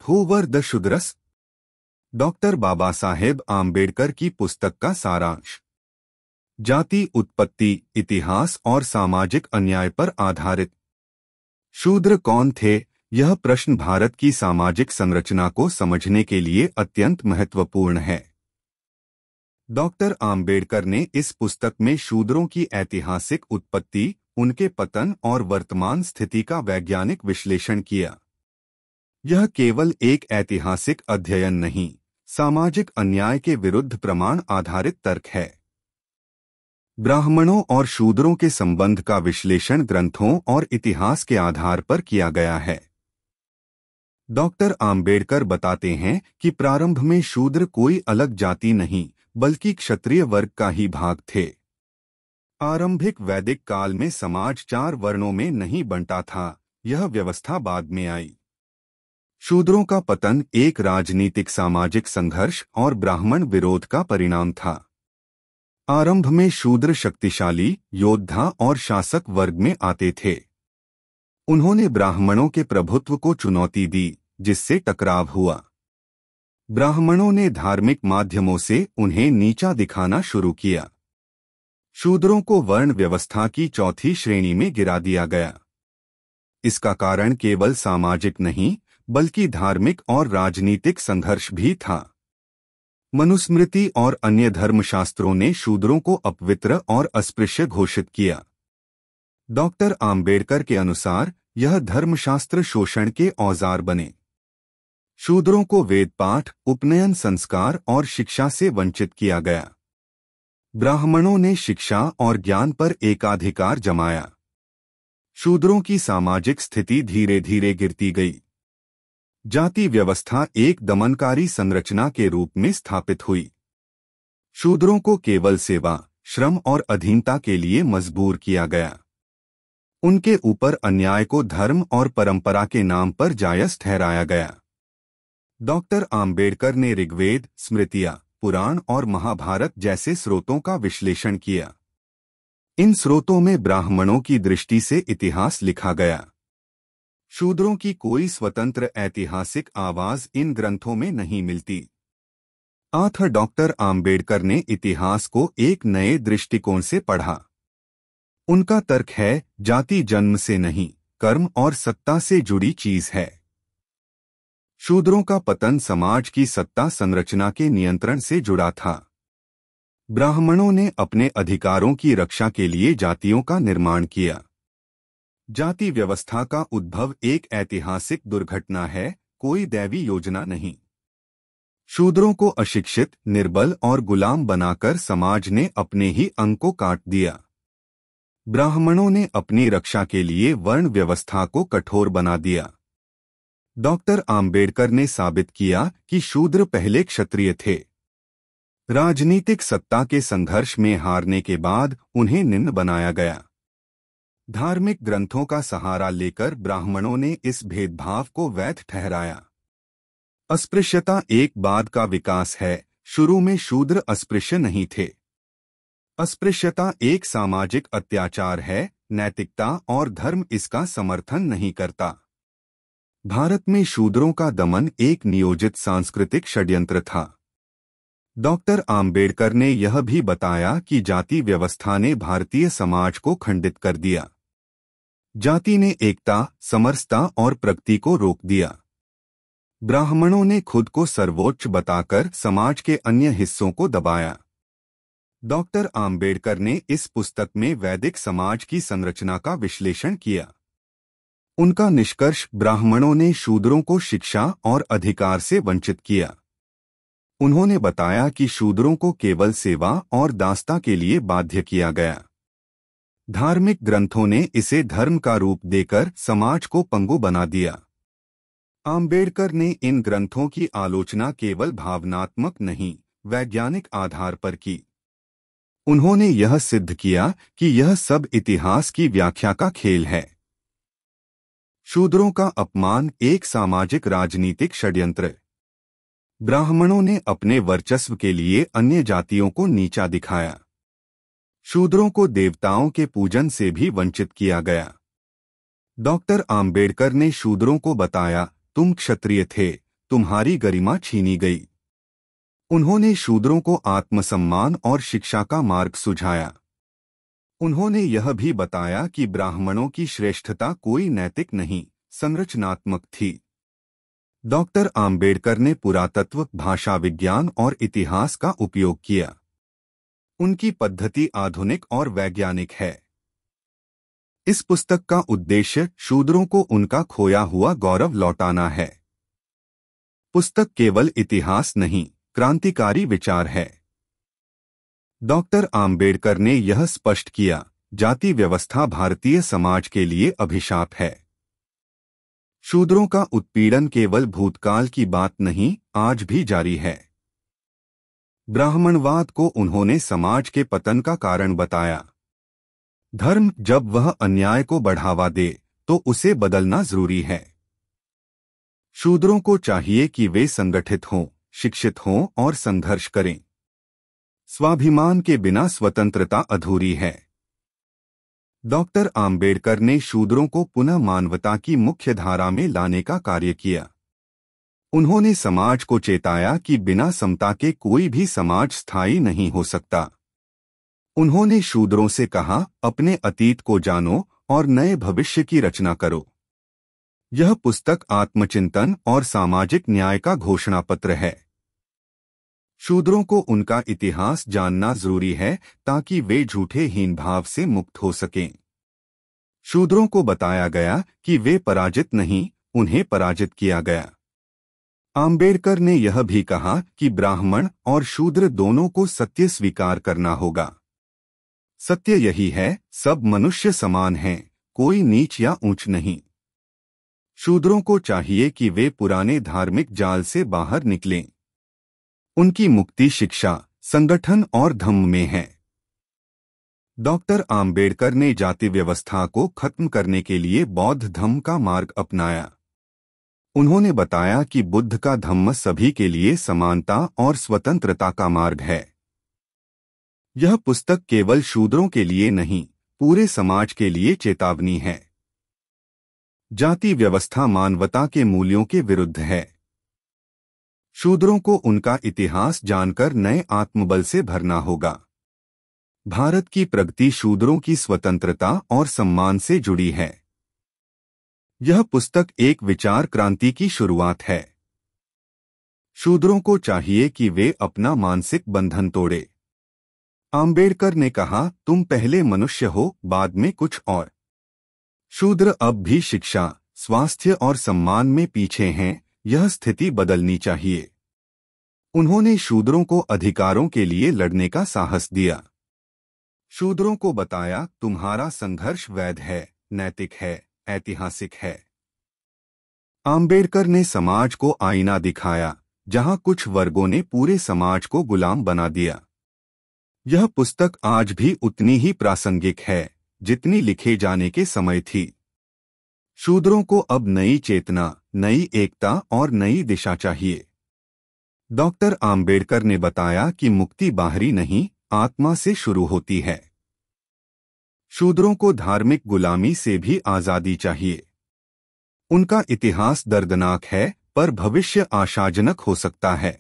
Who were the Shudras? Doctor Baba Saheb Ambedkar की पुस्तक का सारांश। जाति, उत्पत्ति, इतिहास और सामाजिक अन्याय पर आधारित। शूद्र कौन थे? यह प्रश्न भारत की सामाजिक संरचना को समझने के लिए अत्यंत महत्वपूर्ण है। डॉक्टर आम्बेडकर ने इस पुस्तक में शूद्रों की ऐतिहासिक उत्पत्ति, उनके पतन और वर्तमान स्थिति का वैज्ञानिक विश्लेषण किया। यह केवल एक ऐतिहासिक अध्ययन नहीं, सामाजिक अन्याय के विरुद्ध प्रमाण आधारित तर्क है। ब्राह्मणों और शूद्रों के संबंध का विश्लेषण ग्रंथों और इतिहास के आधार पर किया गया है। डॉक्टर आम्बेडकर बताते हैं कि प्रारंभ में शूद्र कोई अलग जाति नहीं, बल्कि क्षत्रिय वर्ग का ही भाग थे। आरंभिक वैदिक काल में समाज 4 वर्णों में नहीं बंटा था, यह व्यवस्था बाद में आई। शूद्रों का पतन एक राजनीतिक सामाजिक संघर्ष और ब्राह्मण विरोध का परिणाम था। आरंभ में शूद्र शक्तिशाली, योद्धा और शासक वर्ग में आते थे। उन्होंने ब्राह्मणों के प्रभुत्व को चुनौती दी, जिससे टकराव हुआ। ब्राह्मणों ने धार्मिक माध्यमों से उन्हें नीचा दिखाना शुरू किया। शूद्रों को वर्ण व्यवस्था की चौथी श्रेणी में गिरा दिया गया। इसका कारण केवल सामाजिक नहीं, बल्कि धार्मिक और राजनीतिक संघर्ष भी था। मनुस्मृति और अन्य धर्मशास्त्रों ने शूद्रों को अपवित्र और अस्पृश्य घोषित किया। डॉक्टर आम्बेडकर के अनुसार यह धर्मशास्त्र शोषण के औजार बने। शूद्रों को वेद पाठ, उपनयन संस्कार और शिक्षा से वंचित किया गया। ब्राह्मणों ने शिक्षा और ज्ञान पर एकाधिकार जमाया। शूद्रों की सामाजिक स्थिति धीरे धीरे गिरती गई। जाति व्यवस्था एक दमनकारी संरचना के रूप में स्थापित हुई। शूद्रों को केवल सेवा, श्रम और अधीनता के लिए मजबूर किया गया। उनके ऊपर अन्याय को धर्म और परंपरा के नाम पर जायज ठहराया गया। डॉक्टर आम्बेडकर ने ऋग्वेद, स्मृतियां, पुराण और महाभारत जैसे स्रोतों का विश्लेषण किया। इन स्रोतों में ब्राह्मणों की दृष्टि से इतिहास लिखा गया। शूद्रों की कोई स्वतंत्र ऐतिहासिक आवाज इन ग्रंथों में नहीं मिलती। आथर डॉक्टर आम्बेडकर ने इतिहास को एक नए दृष्टिकोण से पढ़ा। उनका तर्क है, जाति जन्म से नहीं, कर्म और सत्ता से जुड़ी चीज है। शूद्रों का पतन समाज की सत्ता संरचना के नियंत्रण से जुड़ा था। ब्राह्मणों ने अपने अधिकारों की रक्षा के लिए जातियों का निर्माण किया। जाति व्यवस्था का उद्भव एक ऐतिहासिक दुर्घटना है, कोई दैवी योजना नहीं। शूद्रों को अशिक्षित, निर्बल और गुलाम बनाकर समाज ने अपने ही अंग को काट दिया। ब्राह्मणों ने अपनी रक्षा के लिए वर्ण व्यवस्था को कठोर बना दिया। डॉक्टर आम्बेडकर ने साबित किया कि शूद्र पहले क्षत्रिय थे। राजनीतिक सत्ता के संघर्ष में हारने के बाद उन्हें निम्न बनाया गया। धार्मिक ग्रंथों का सहारा लेकर ब्राह्मणों ने इस भेदभाव को वैध ठहराया। अस्पृश्यता एक बाद का विकास है, शुरू में शूद्र अस्पृश्य नहीं थे। अस्पृश्यता एक सामाजिक अत्याचार है, नैतिकता और धर्म इसका समर्थन नहीं करता। भारत में शूद्रों का दमन एक नियोजित सांस्कृतिक षड्यंत्र था। डॉक्टर आम्बेडकर ने यह भी बताया कि जाति व्यवस्था ने भारतीय समाज को खंडित कर दिया। जाति ने एकता, समरसता और प्रगति को रोक दिया। ब्राह्मणों ने खुद को सर्वोच्च बताकर समाज के अन्य हिस्सों को दबाया। डॉक्टर आम्बेडकर ने इस पुस्तक में वैदिक समाज की संरचना का विश्लेषण किया। उनका निष्कर्ष, ब्राह्मणों ने शूद्रों को शिक्षा और अधिकार से वंचित किया। उन्होंने बताया कि शूद्रों को केवल सेवा और दासता के लिए बाध्य किया गया। धार्मिक ग्रंथों ने इसे धर्म का रूप देकर समाज को पंगु बना दिया। आम्बेडकर ने इन ग्रंथों की आलोचना केवल भावनात्मक नहीं, वैज्ञानिक आधार पर की। उन्होंने यह सिद्ध किया कि यह सब इतिहास की व्याख्या का खेल है। शूद्रों का अपमान एक सामाजिक राजनीतिक षड्यंत्र। ब्राह्मणों ने अपने वर्चस्व के लिए अन्य जातियों को नीचा दिखाया। शूद्रों को देवताओं के पूजन से भी वंचित किया गया। डॉक्टर आम्बेडकर ने शूद्रों को बताया, तुम क्षत्रिय थे, तुम्हारी गरिमा छीनी गई। उन्होंने शूद्रों को आत्मसम्मान और शिक्षा का मार्ग सुझाया। उन्होंने यह भी बताया कि ब्राह्मणों की श्रेष्ठता कोई नैतिक नहीं, संरचनात्मक थी। डॉक्टर आम्बेडकर ने पुरातत्व, भाषा विज्ञान और इतिहास का उपयोग किया। उनकी पद्धति आधुनिक और वैज्ञानिक है। इस पुस्तक का उद्देश्य शूद्रों को उनका खोया हुआ गौरव लौटाना है। पुस्तक केवल इतिहास नहीं, क्रांतिकारी विचार है। डॉक्टर आम्बेडकर ने यह स्पष्ट किया, जाति व्यवस्था भारतीय समाज के लिए अभिशाप है। शूद्रों का उत्पीड़न केवल भूतकाल की बात नहीं, आज भी जारी है। ब्राह्मणवाद को उन्होंने समाज के पतन का कारण बताया। धर्म जब वह अन्याय को बढ़ावा दे तो उसे बदलना जरूरी है। शूद्रों को चाहिए कि वे संगठित हों, शिक्षित हों और संघर्ष करें। स्वाभिमान के बिना स्वतंत्रता अधूरी है। डॉक्टर आम्बेडकर ने शूद्रों को पुनः मानवता की मुख्य धारा में लाने का कार्य किया। उन्होंने समाज को चेताया कि बिना समता के कोई भी समाज स्थायी नहीं हो सकता। उन्होंने शूद्रों से कहा, अपने अतीत को जानो और नए भविष्य की रचना करो। यह पुस्तक आत्मचिंतन और सामाजिक न्याय का घोषणापत्र है। शूद्रों को उनका इतिहास जानना जरूरी है ताकि वे झूठे हीन भाव से मुक्त हो सकें। शूद्रों को बताया गया कि वे पराजित नहीं, उन्हें पराजित किया गया। आम्बेडकर ने यह भी कहा कि ब्राह्मण और शूद्र दोनों को सत्य स्वीकार करना होगा। सत्य यही है, सब मनुष्य समान हैं, कोई नीच या ऊंच नहीं। शूद्रों को चाहिए कि वे पुराने धार्मिक जाल से बाहर निकलें। उनकी मुक्ति शिक्षा, संगठन और धम्म में है। डॉक्टर आम्बेडकर ने जाति व्यवस्था को खत्म करने के लिए बौद्ध धम्म का मार्ग अपनाया। उन्होंने बताया कि बुद्ध का धम्म सभी के लिए समानता और स्वतंत्रता का मार्ग है। यह पुस्तक केवल शूद्रों के लिए नहीं, पूरे समाज के लिए चेतावनी है। जाति व्यवस्था मानवता के मूल्यों के विरुद्ध है। शूद्रों को उनका इतिहास जानकर नए आत्मबल से भरना होगा। भारत की प्रगति शूद्रों की स्वतंत्रता और सम्मान से जुड़ी है। यह पुस्तक एक विचार क्रांति की शुरुआत है। शूद्रों को चाहिए कि वे अपना मानसिक बंधन तोड़े। आम्बेडकर ने कहा, तुम पहले मनुष्य हो, बाद में कुछ और। शूद्र अब भी शिक्षा, स्वास्थ्य और सम्मान में पीछे हैं, यह स्थिति बदलनी चाहिए। उन्होंने शूद्रों को अधिकारों के लिए लड़ने का साहस दिया। शूद्रों को बताया, तुम्हारा संघर्ष वैध है, नैतिक है, ऐतिहासिक है। आम्बेडकर ने समाज को आईना दिखाया, जहां कुछ वर्गों ने पूरे समाज को गुलाम बना दिया। यह पुस्तक आज भी उतनी ही प्रासंगिक है जितनी लिखे जाने के समय थी। शूद्रों को अब नई चेतना, नई एकता और नई दिशा चाहिए। डॉक्टर आम्बेडकर ने बताया कि मुक्ति बाहरी नहीं, आत्मा से शुरू होती है। शूद्रों को धार्मिक गुलामी से भी आजादी चाहिए। उनका इतिहास दर्दनाक है, पर भविष्य आशाजनक हो सकता है।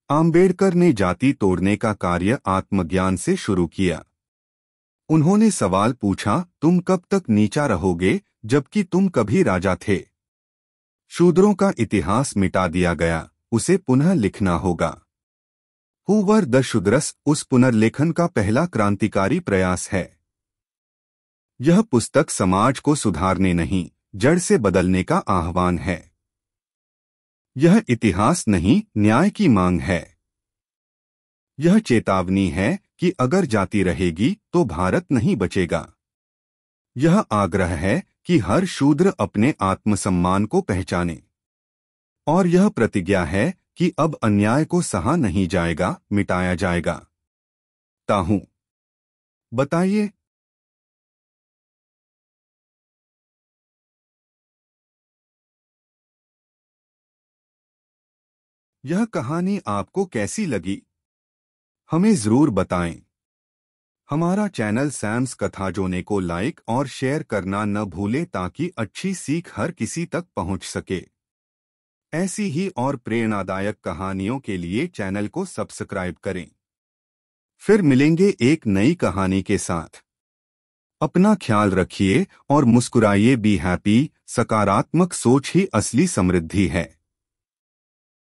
आम्बेडकर ने जाति तोड़ने का कार्य आत्मज्ञान से शुरू किया। उन्होंने सवाल पूछा, तुम कब तक नीचा रहोगे जबकि तुम कभी राजा थे? शूद्रों का इतिहास मिटा दिया गया, उसे पुनः लिखना होगा। हु वर द शूद्रस उस पुनर्लेखन का पहला क्रांतिकारी प्रयास है। यह पुस्तक समाज को सुधारने नहीं, जड़ से बदलने का आह्वान है। यह इतिहास नहीं, न्याय की मांग है। यह चेतावनी है कि अगर जाति रहेगी तो भारत नहीं बचेगा। यह आग्रह है कि हर शूद्र अपने आत्मसम्मान को पहचाने। और यह प्रतिज्ञा है कि अब अन्याय को सहा नहीं जाएगा, मिटाया जाएगा। ताहू बताइए। यह कहानी आपको कैसी लगी? हमें जरूर बताएं। हमारा चैनल सैम्स कथाजोने को लाइक और शेयर करना न भूलें ताकि अच्छी सीख हर किसी तक पहुंच सके। ऐसी ही और प्रेरणादायक कहानियों के लिए चैनल को सब्सक्राइब करें। फिर मिलेंगे एक नई कहानी के साथ। अपना ख्याल रखिए और मुस्कुराइए। Be happy. सकारात्मक सोच ही असली समृद्धि है।